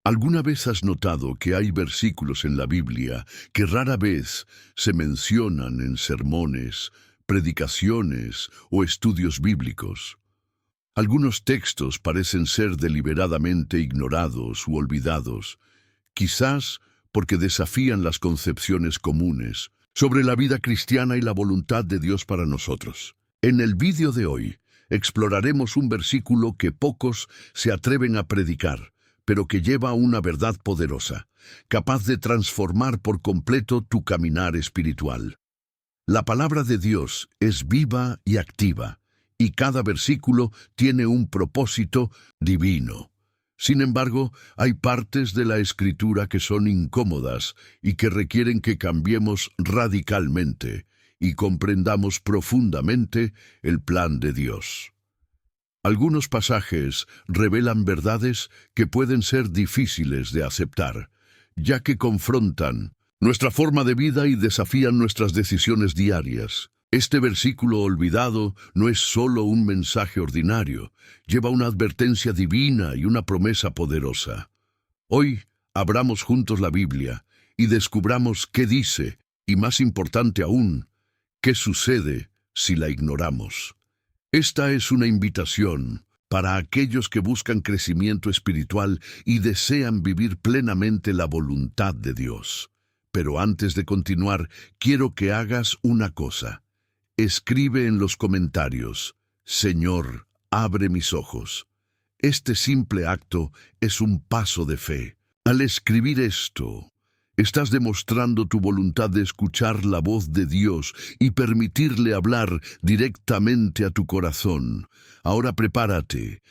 ¿Alguna vez has notado que hay versículos en la Biblia que rara vez se mencionan en sermones, predicaciones o estudios bíblicos? Algunos textos parecen ser deliberadamente ignorados u olvidados, quizás porque desafían las concepciones comunes sobre la vida cristiana y la voluntad de Dios para nosotros. En el vídeo de hoy, exploraremos un versículo que pocos se atreven a predicar, pero que lleva una verdad poderosa, capaz de transformar por completo tu caminar espiritual. La palabra de Dios es viva y activa, y cada versículo tiene un propósito divino. Sin embargo, hay partes de la Escritura que son incómodas y que requieren que cambiemos radicalmente y comprendamos profundamente el plan de Dios. Algunos pasajes revelan verdades que pueden ser difíciles de aceptar, ya que confrontan nuestra forma de vida y desafían nuestras decisiones diarias. Este versículo olvidado no es solo un mensaje ordinario, lleva una advertencia divina y una promesa poderosa. Hoy abramos juntos la Biblia y descubramos qué dice, y más importante aún, qué sucede si la ignoramos. Esta es una invitación para aquellos que buscan crecimiento espiritual y desean vivir plenamente la voluntad de Dios. Pero antes de continuar, quiero que hagas una cosa. Escribe en los comentarios: Señor, abre mis ojos. Este simple acto es un paso de fe. Al escribir esto, estás demostrando tu voluntad de escuchar la voz de Dios y permitirle hablar directamente a tu corazón. Ahora prepárate.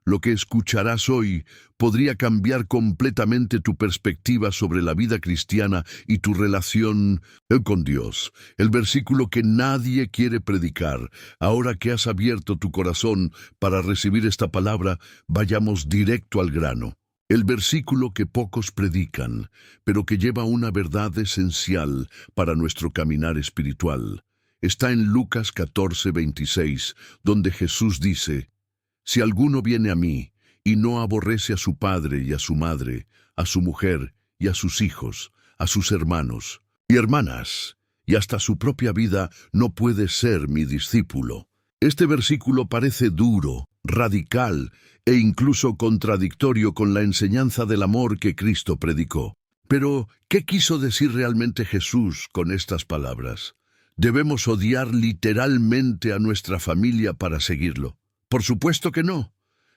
Lo que escucharás hoy podría cambiar completamente tu perspectiva sobre la vida cristiana y tu relación con Dios. El versículo que nadie quiere predicar. Ahora que has abierto tu corazón para recibir esta palabra, vayamos directo al grano. El versículo que pocos predican, pero que lleva una verdad esencial para nuestro caminar espiritual, está en Lucas 14:26, donde Jesús dice: Si alguno viene a mí y no aborrece a su padre y a su madre, a su mujer y a sus hijos, a sus hermanos y hermanas, y hasta su propia vida, no puede ser mi discípulo. Este versículo parece duro, radical e incluso contradictorio con la enseñanza del amor que Cristo predicó. Pero, ¿qué quiso decir realmente Jesús con estas palabras? ¿Debemos odiar literalmente a nuestra familia para seguirlo? Por supuesto que no.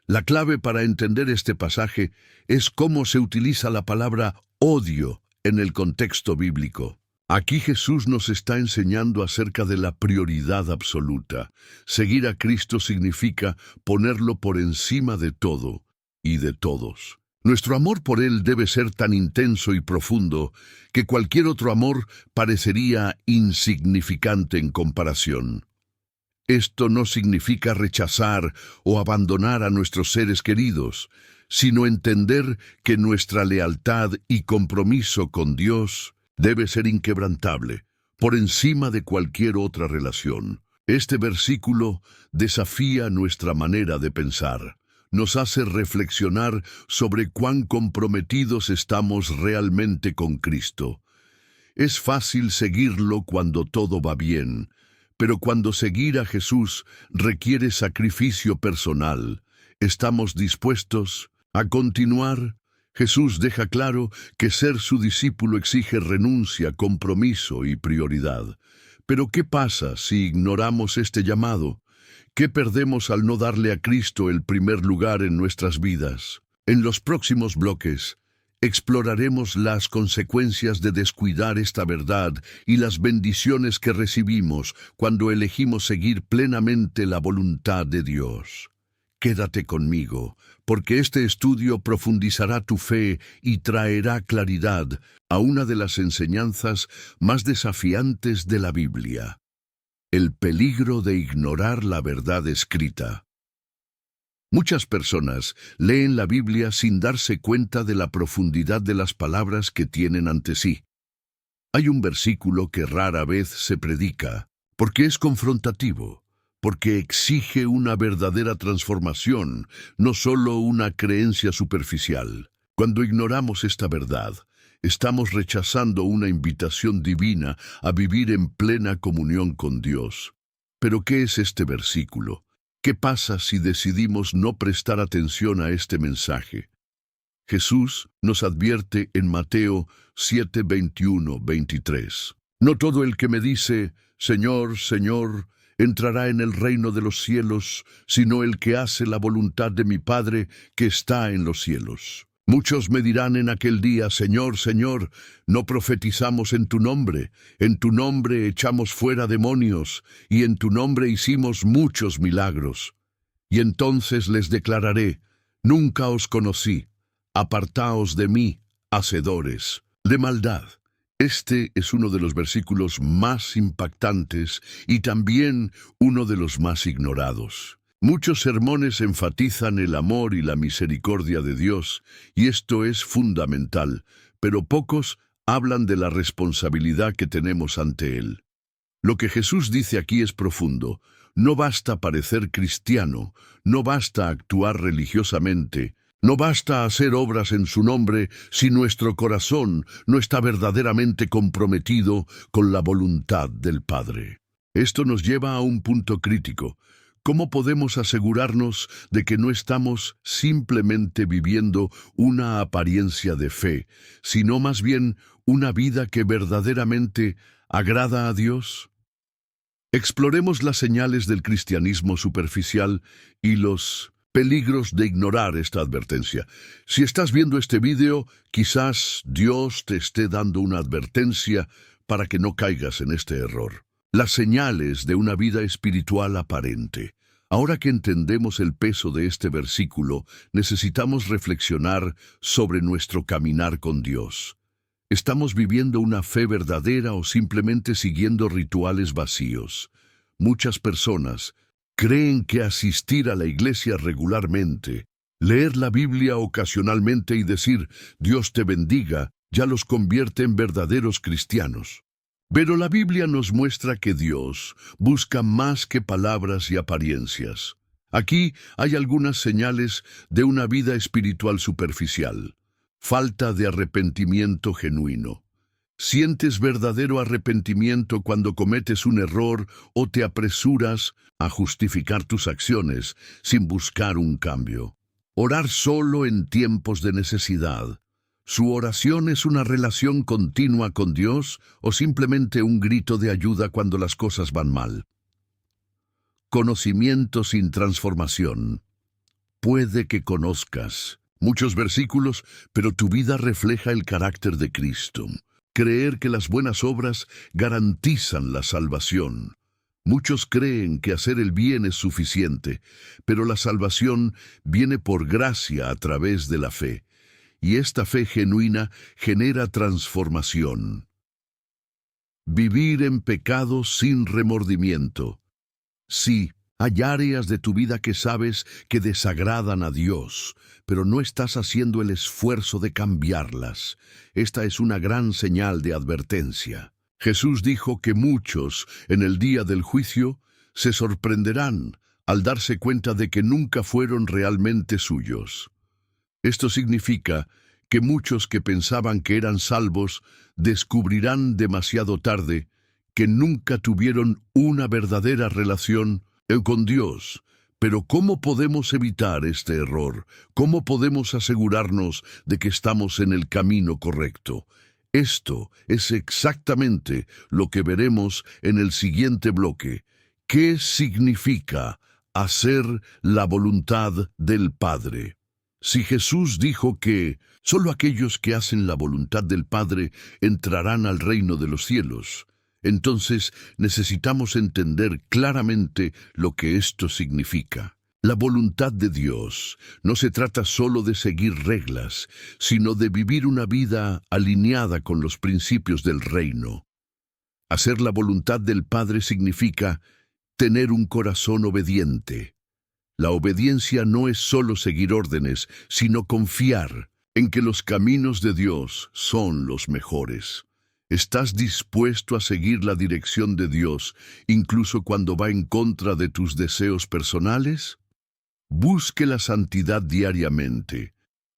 La clave para entender este pasaje es cómo se utiliza la palabra odio en el contexto bíblico. Aquí Jesús nos está enseñando acerca de la prioridad absoluta. Seguir a Cristo significa ponerlo por encima de todo y de todos. Nuestro amor por Él debe ser tan intenso y profundo que cualquier otro amor parecería insignificante en comparación. Esto no significa rechazar o abandonar a nuestros seres queridos, sino entender que nuestra lealtad y compromiso con Dios debe ser inquebrantable, por encima de cualquier otra relación. Este versículo desafía nuestra manera de pensar. Nos hace reflexionar sobre cuán comprometidos estamos realmente con Cristo. Es fácil seguirlo cuando todo va bien, pero cuando seguir a Jesús requiere sacrificio personal, ¿estamos dispuestos a continuar? Jesús deja claro que ser su discípulo exige renuncia, compromiso y prioridad. Pero ¿qué pasa si ignoramos este llamado? ¿Qué perdemos al no darle a Cristo el primer lugar en nuestras vidas? En los próximos bloques, exploraremos las consecuencias de descuidar esta verdad y las bendiciones que recibimos cuando elegimos seguir plenamente la voluntad de Dios. Quédate conmigo, porque este estudio profundizará tu fe y traerá claridad a una de las enseñanzas más desafiantes de la Biblia: el peligro de ignorar la verdad escrita. Muchas personas leen la Biblia sin darse cuenta de la profundidad de las palabras que tienen ante sí. Hay un versículo que rara vez se predica, porque es confrontativo, porque exige una verdadera transformación, no solo una creencia superficial. Cuando ignoramos esta verdad, estamos rechazando una invitación divina a vivir en plena comunión con Dios. Pero ¿qué es este versículo? ¿Qué pasa si decidimos no prestar atención a este mensaje? Jesús nos advierte en Mateo 7, 21, 23. No todo el que me dice, Señor, Señor, entrará en el reino de los cielos, sino el que hace la voluntad de mi Padre que está en los cielos. Muchos me dirán en aquel día, Señor, Señor, no profetizamos en tu nombre echamos fuera demonios, y en tu nombre hicimos muchos milagros. Y entonces les declararé, nunca os conocí, apartaos de mí, hacedores de maldad. Este es uno de los versículos más impactantes y también uno de los más ignorados. Muchos sermones enfatizan el amor y la misericordia de Dios, y esto es fundamental, pero pocos hablan de la responsabilidad que tenemos ante Él. Lo que Jesús dice aquí es profundo. No basta parecer cristiano, no basta actuar religiosamente, no basta hacer obras en su nombre si nuestro corazón no está verdaderamente comprometido con la voluntad del Padre. Esto nos lleva a un punto crítico. ¿Cómo podemos asegurarnos de que no estamos simplemente viviendo una apariencia de fe, sino más bien una vida que verdaderamente agrada a Dios? Exploremos las señales del cristianismo superficial y los peligros de ignorar esta advertencia. Si estás viendo este video, quizás Dios te esté dando una advertencia para que no caigas en este error. Las señales de una vida espiritual aparente. Ahora que entendemos el peso de este versículo, necesitamos reflexionar sobre nuestro caminar con Dios. ¿Estamos viviendo una fe verdadera o simplemente siguiendo rituales vacíos? Muchas personas creen que asistir a la iglesia regularmente, leer la Biblia ocasionalmente y decir «Dios te bendiga» ya los convierte en verdaderos cristianos. Pero la Biblia nos muestra que Dios busca más que palabras y apariencias. Aquí hay algunas señales de una vida espiritual superficial. Falta de arrepentimiento genuino. ¿Sientes verdadero arrepentimiento cuando cometes un error o te apresuras a justificar tus acciones sin buscar un cambio? Orar solo en tiempos de necesidad. ¿Su oración es una relación continua con Dios o simplemente un grito de ayuda cuando las cosas van mal? Conocimiento sin transformación. Puede que conozcas muchos versículos, pero tu vida refleja el carácter de Cristo. Creer que las buenas obras garantizan la salvación. Muchos creen que hacer el bien es suficiente, pero la salvación viene por gracia a través de la fe. Y esta fe genuina genera transformación. Vivir en pecado sin remordimiento. Sí, hay áreas de tu vida que sabes que desagradan a Dios, pero no estás haciendo el esfuerzo de cambiarlas. Esta es una gran señal de advertencia. Jesús dijo que muchos, en el día del juicio, se sorprenderán al darse cuenta de que nunca fueron realmente suyos. Esto significa que muchos que pensaban que eran salvos descubrirán demasiado tarde que nunca tuvieron una verdadera relación con Dios. Pero ¿cómo podemos evitar este error? ¿Cómo podemos asegurarnos de que estamos en el camino correcto? Esto es exactamente lo que veremos en el siguiente bloque. ¿Qué significa hacer la voluntad del Padre? Si Jesús dijo que solo aquellos que hacen la voluntad del Padre entrarán al reino de los cielos, entonces necesitamos entender claramente lo que esto significa. La voluntad de Dios no se trata solo de seguir reglas, sino de vivir una vida alineada con los principios del reino. Hacer la voluntad del Padre significa tener un corazón obediente. La obediencia no es solo seguir órdenes, sino confiar en que los caminos de Dios son los mejores. ¿Estás dispuesto a seguir la dirección de Dios, incluso cuando va en contra de tus deseos personales? Busque la santidad diariamente.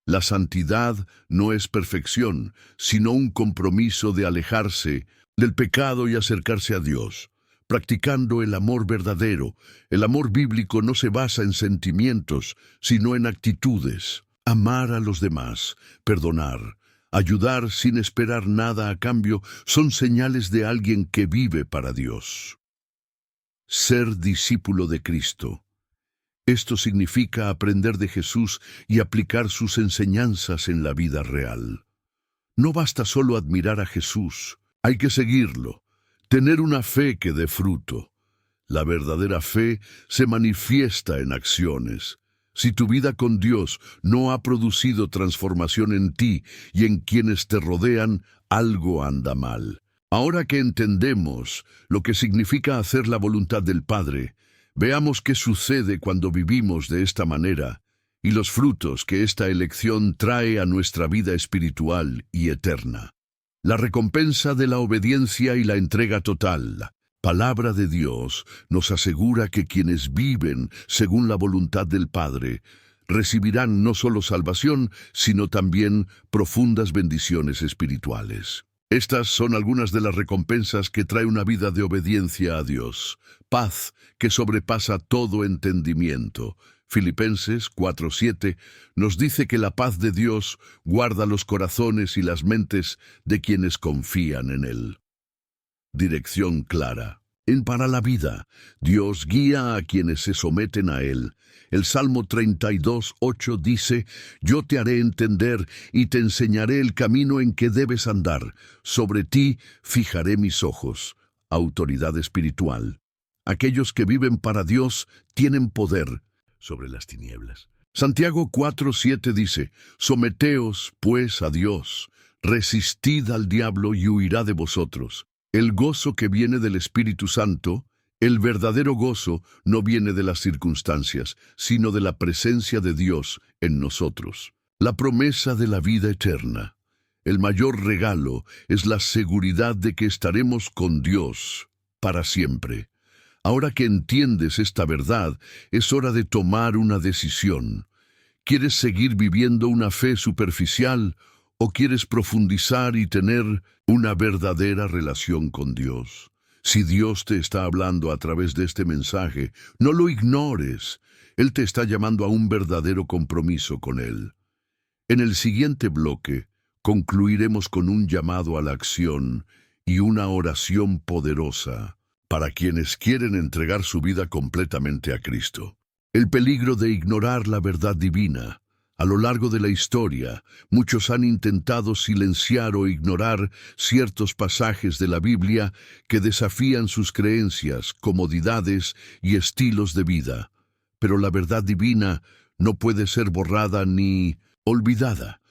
La santidad no es perfección, sino un compromiso de alejarse del pecado y acercarse a Dios, practicando el amor verdadero. El amor bíblico no se basa en sentimientos, sino en actitudes. Amar a los demás, perdonar, ayudar sin esperar nada a cambio, son señales de alguien que vive para Dios. Ser discípulo de Cristo. Esto significa aprender de Jesús y aplicar sus enseñanzas en la vida real. No basta solo admirar a Jesús, hay que seguirlo, tener una fe que dé fruto. La verdadera fe se manifiesta en acciones. Si tu vida con Dios no ha producido transformación en ti y en quienes te rodean, algo anda mal. Ahora que entendemos lo que significa hacer la voluntad del Padre, veamos qué sucede cuando vivimos de esta manera y los frutos que esta elección trae a nuestra vida espiritual y eterna. La recompensa de la obediencia y la entrega total. La palabra de Dios nos asegura que quienes viven según la voluntad del Padre recibirán no solo salvación, sino también profundas bendiciones espirituales. Estas son algunas de las recompensas que trae una vida de obediencia a Dios. Paz que sobrepasa todo entendimiento. Filipenses 4:7 nos dice que la paz de Dios guarda los corazones y las mentes de quienes confían en Él. Dirección clara. Para la vida, Dios guía a quienes se someten a Él. El Salmo 32:8 dice: Yo te haré entender y te enseñaré el camino en que debes andar. Sobre ti fijaré mis ojos. Autoridad espiritual. Aquellos que viven para Dios tienen poder sobre las tinieblas. Santiago 4:7 dice: Someteos, pues, a Dios, resistid al diablo y huirá de vosotros. El gozo que viene del Espíritu Santo, el verdadero gozo, no viene de las circunstancias, sino de la presencia de Dios en nosotros. La promesa de la vida eterna. El mayor regalo es la seguridad de que estaremos con Dios para siempre. Ahora que entiendes esta verdad, es hora de tomar una decisión. ¿Quieres seguir viviendo una fe superficial o quieres profundizar y tener una verdadera relación con Dios? Si Dios te está hablando a través de este mensaje, no lo ignores. Él te está llamando a un verdadero compromiso con Él. En el siguiente bloque, concluiremos con un llamado a la acción y una oración poderosa para quienes quieren entregar su vida completamente a Cristo. El peligro de ignorar la verdad divina. A lo largo de la historia, muchos han intentado silenciar o ignorar ciertos pasajes de la Biblia que desafían sus creencias, comodidades y estilos de vida. Pero la verdad divina no puede ser borrada ni olvidada.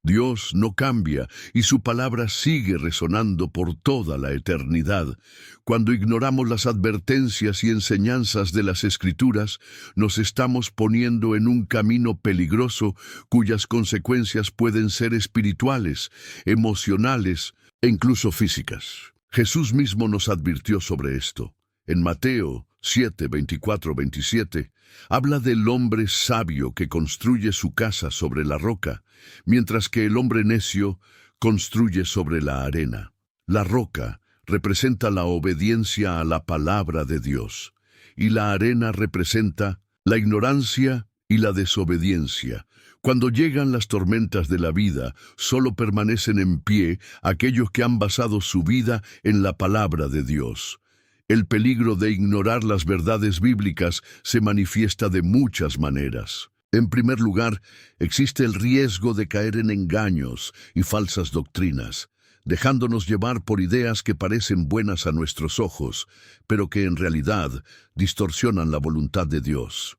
Dios no cambia y su palabra sigue resonando por toda la eternidad. Cuando ignoramos las advertencias y enseñanzas de las Escrituras, nos estamos poniendo en un camino peligroso cuyas consecuencias pueden ser espirituales, emocionales e incluso físicas. Jesús mismo nos advirtió sobre esto. En Mateo 7:24-27, habla del hombre sabio que construye su casa sobre la roca, mientras que el hombre necio construye sobre la arena. La roca representa la obediencia a la palabra de Dios, y la arena representa la ignorancia y la desobediencia. Cuando llegan las tormentas de la vida, solo permanecen en pie aquellos que han basado su vida en la palabra de Dios. El peligro de ignorar las verdades bíblicas se manifiesta de muchas maneras. En primer lugar, existe el riesgo de caer en engaños y falsas doctrinas, dejándonos llevar por ideas que parecen buenas a nuestros ojos, pero que en realidad distorsionan la voluntad de Dios.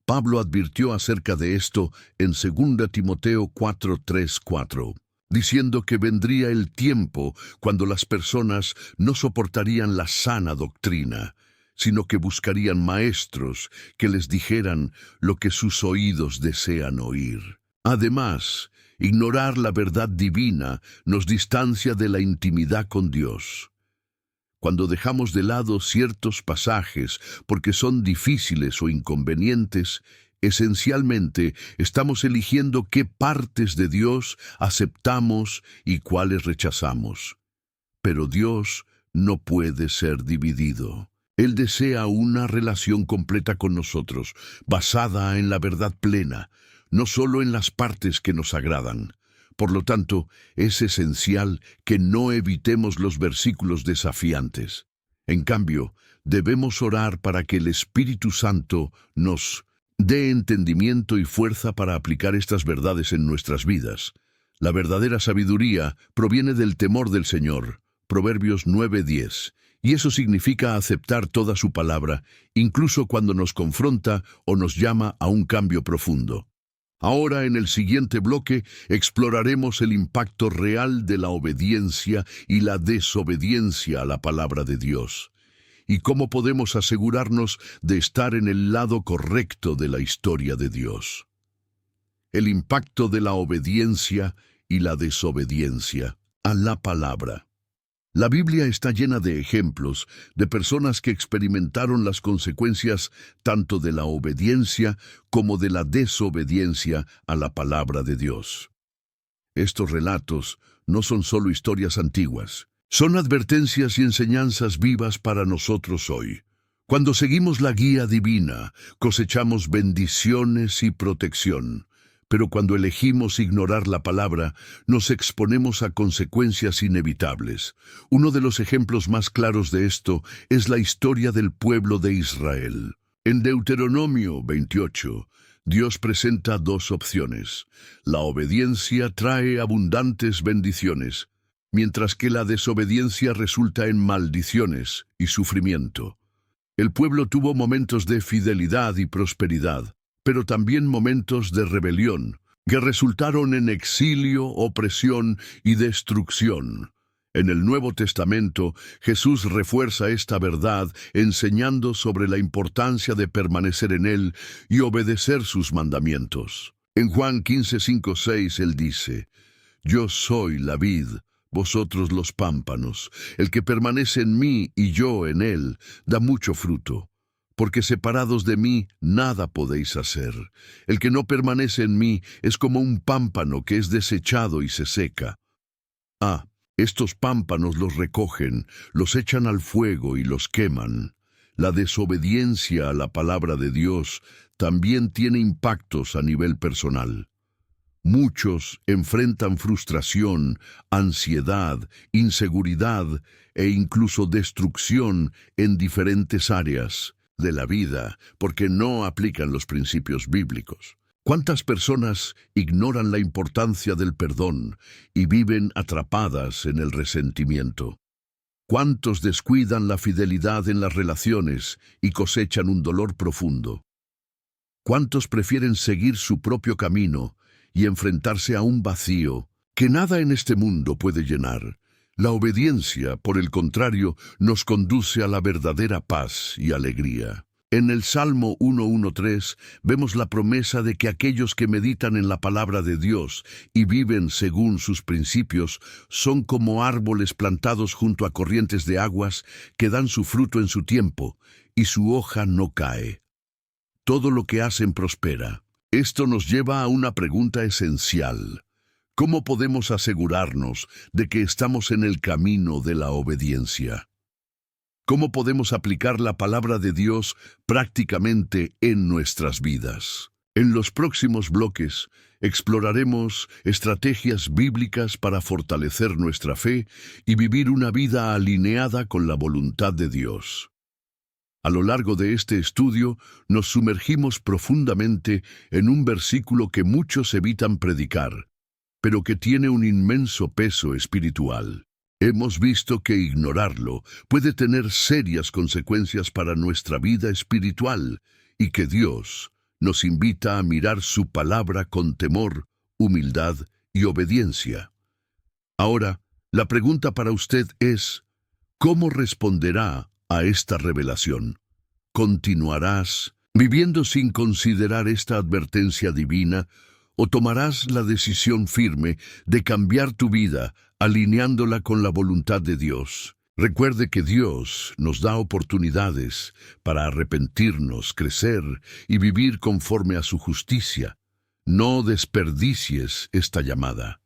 Pablo advirtió acerca de esto en 2 Timoteo 4:3-4. Diciendo que vendría el tiempo cuando las personas no soportarían la sana doctrina, sino que buscarían maestros que les dijeran lo que sus oídos desean oír. Además, ignorar la verdad divina nos distancia de la intimidad con Dios. Cuando dejamos de lado ciertos pasajes porque son difíciles o inconvenientes, Esencialmente, estamos eligiendo qué partes de Dios aceptamos y cuáles rechazamos. Pero Dios no puede ser dividido. Él desea una relación completa con nosotros, basada en la verdad plena, no solo en las partes que nos agradan. Por lo tanto, es esencial que no evitemos los versículos desafiantes. En cambio, debemos orar para que el Espíritu Santo nos dé entendimiento y fuerza para aplicar estas verdades en nuestras vidas. La verdadera sabiduría proviene del temor del Señor, Proverbios 9:10, y eso significa aceptar toda su palabra, incluso cuando nos confronta o nos llama a un cambio profundo. Ahora, en el siguiente bloque, exploraremos el impacto real de la obediencia y la desobediencia a la palabra de Dios, y cómo podemos asegurarnos de estar en el lado correcto de la historia de Dios. El impacto de la obediencia y la desobediencia a la palabra. La Biblia está llena de ejemplos de personas que experimentaron las consecuencias tanto de la obediencia como de la desobediencia a la palabra de Dios. Estos relatos no son solo historias antiguas, son advertencias y enseñanzas vivas para nosotros hoy. Cuando seguimos la guía divina, cosechamos bendiciones y protección. Pero cuando elegimos ignorar la palabra, nos exponemos a consecuencias inevitables. Uno de los ejemplos más claros de esto es la historia del pueblo de Israel. En Deuteronomio 28, Dios presenta dos opciones. La obediencia trae abundantes bendiciones, mientras que la desobediencia resulta en maldiciones y sufrimiento. El pueblo tuvo momentos de fidelidad y prosperidad, pero también momentos de rebelión, que resultaron en exilio, opresión y destrucción. En el Nuevo Testamento, Jesús refuerza esta verdad enseñando sobre la importancia de permanecer en Él y obedecer sus mandamientos. En Juan 15:5-6 Él dice: «Yo soy la vid, vosotros los pámpanos. El que permanece en mí y yo en él, da mucho fruto. Porque separados de mí, nada podéis hacer. El que no permanece en mí es como un pámpano que es desechado y se seca. Estos pámpanos los recogen, los echan al fuego y los queman». La desobediencia a la palabra de Dios también tiene impactos a nivel personal. Muchos enfrentan frustración, ansiedad, inseguridad e incluso destrucción en diferentes áreas de la vida porque no aplican los principios bíblicos. ¿Cuántas personas ignoran la importancia del perdón y viven atrapadas en el resentimiento? ¿Cuántos descuidan la fidelidad en las relaciones y cosechan un dolor profundo? ¿Cuántos prefieren seguir su propio camino y enfrentarse a un vacío que nada en este mundo puede llenar? La obediencia, por el contrario, nos conduce a la verdadera paz y alegría. En el Salmo 113 vemos la promesa de que aquellos que meditan en la palabra de Dios y viven según sus principios son como árboles plantados junto a corrientes de aguas que dan su fruto en su tiempo y su hoja no cae. Todo lo que hacen prospera. Esto nos lleva a una pregunta esencial. ¿Cómo podemos asegurarnos de que estamos en el camino de la obediencia? ¿Cómo podemos aplicar la palabra de Dios prácticamente en nuestras vidas? En los próximos bloques exploraremos estrategias bíblicas para fortalecer nuestra fe y vivir una vida alineada con la voluntad de Dios. A lo largo de este estudio nos sumergimos profundamente en un versículo que muchos evitan predicar, pero que tiene un inmenso peso espiritual. Hemos visto que ignorarlo puede tener serias consecuencias para nuestra vida espiritual y que Dios nos invita a mirar su palabra con temor, humildad y obediencia. Ahora, la pregunta para usted es, ¿cómo responderá a esta revelación? ¿Continuarás viviendo sin considerar esta advertencia divina o tomarás la decisión firme de cambiar tu vida alineándola con la voluntad de Dios? Recuerde que Dios nos da oportunidades para arrepentirnos, crecer y vivir conforme a su justicia. No desperdicies esta llamada.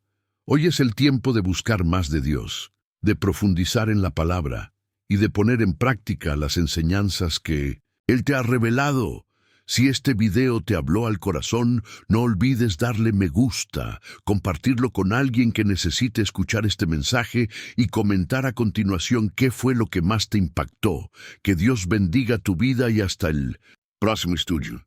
Hoy es el tiempo de buscar más de Dios, de profundizar en la palabra y de poner en práctica las enseñanzas que Él te ha revelado. Si este video te habló al corazón, no olvides darle me gusta, compartirlo con alguien que necesite escuchar este mensaje y comentar a continuación qué fue lo que más te impactó. Que Dios bendiga tu vida y hasta el próximo estudio.